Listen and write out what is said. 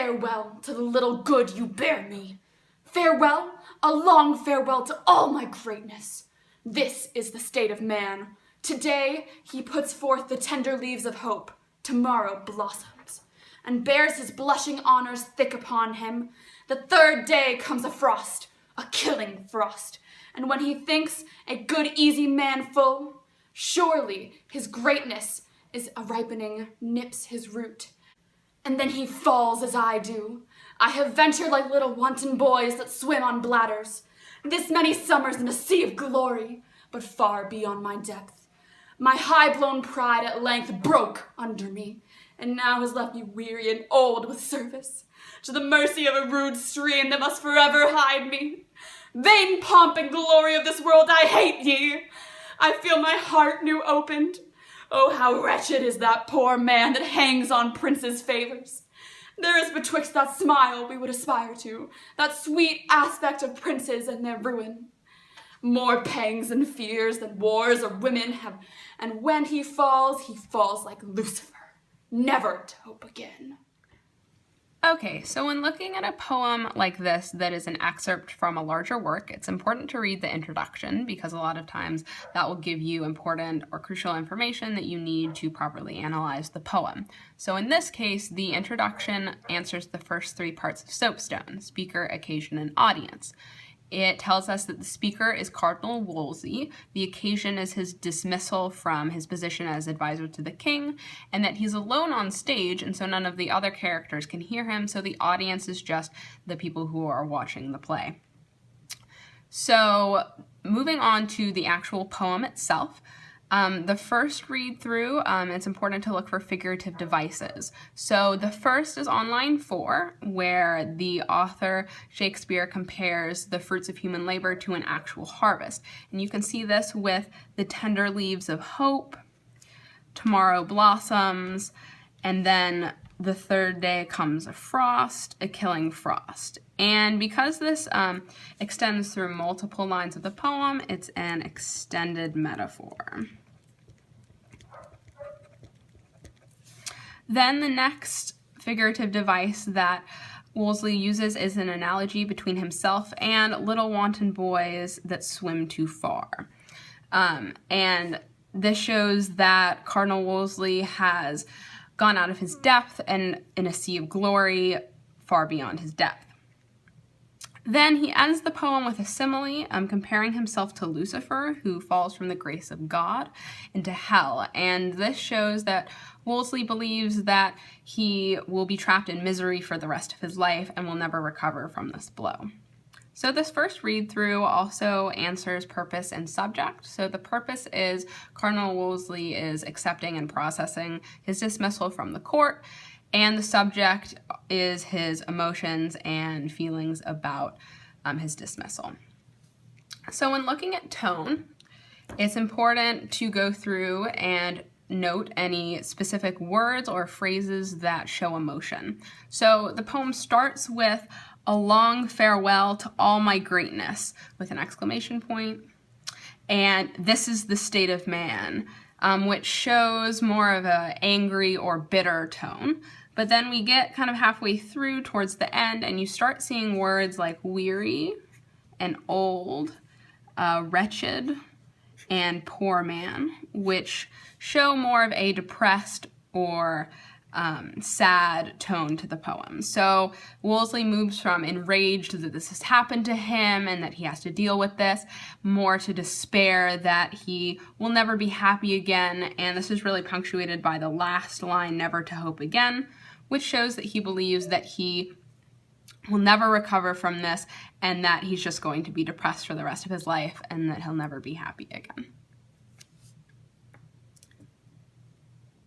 farewell to the little good you bear me. Farewell, a long farewell to all my greatness. This is the state of man. Today he puts forth the tender leaves of hope. Tomorrow blossoms, and bears his blushing honors thick upon him. The third day comes a frost, a killing frost, and when he thinks a good easy man full, surely his greatness is a ripening, nips his root. And then he falls as I do. I have ventured like little wanton boys that swim on bladders, this many summers in a sea of glory, but far beyond my depth. My high-blown pride at length broke under me, and now has left me weary and old with service, to the mercy of a rude stream that must forever hide me. Vain pomp and glory of this world, I hate ye. I feel my heart new opened. Oh, how wretched is that poor man that hangs on princes' favors. There is betwixt that smile we would aspire to, that sweet aspect of princes and their ruin, more pangs and fears than wars or women have, and when he falls like Lucifer, never to hope again. Okay, so when looking at a poem like this that is an excerpt from a larger work, it's important to read the introduction because a lot of times that will give you important or crucial information that you need to properly analyze the poem. So in this case, the introduction answers the first three parts of Soapstone: speaker, occasion, and audience. It tells us that the speaker is Cardinal Wolsey, the occasion is his dismissal from his position as advisor to the king, and that he's alone on stage, and so none of the other characters can hear him, so the audience is just the people who are watching the play. So moving on to the actual poem itself, the first read through, it's important to look for figurative devices. So the first is on line 4, where the author Shakespeare compares the fruits of human labor to an actual harvest. And you can see this with the tender leaves of hope, tomorrow blossoms, and then the third day comes a frost, a killing frost. And because this extends through multiple lines of the poem, it's an extended metaphor. Then the next figurative device that Wolsey uses is an analogy between himself and little wanton boys that swim too far. And this shows that Cardinal Wolsey has gone out of his depth and in a sea of glory far beyond his depth. Then he ends the poem with a simile, comparing himself to Lucifer, who falls from the grace of God into hell. And this shows that Wolsey believes that he will be trapped in misery for the rest of his life and will never recover from this blow. So this first read through also answers purpose and subject. So the purpose is Cardinal Wolsey is accepting and processing his dismissal from the court, and the subject is his emotions and feelings about his dismissal. So when looking at tone, it's important to go through and note any specific words or phrases that show emotion. So the poem starts with a long farewell to all my greatness with an exclamation point, and this is the state of man, which shows more of an angry or bitter tone. But then we get kind of halfway through towards the end and you start seeing words like weary and old, wretched, and poor man, which show more of a depressed or sad tone to the poem. So Wolsey moves from enraged that this has happened to him and that he has to deal with this, more to despair that he will never be happy again, and this is really punctuated by the last line, never to hope again, which shows that he believes that he will never recover from this and that he's just going to be depressed for the rest of his life and that he'll never be happy again.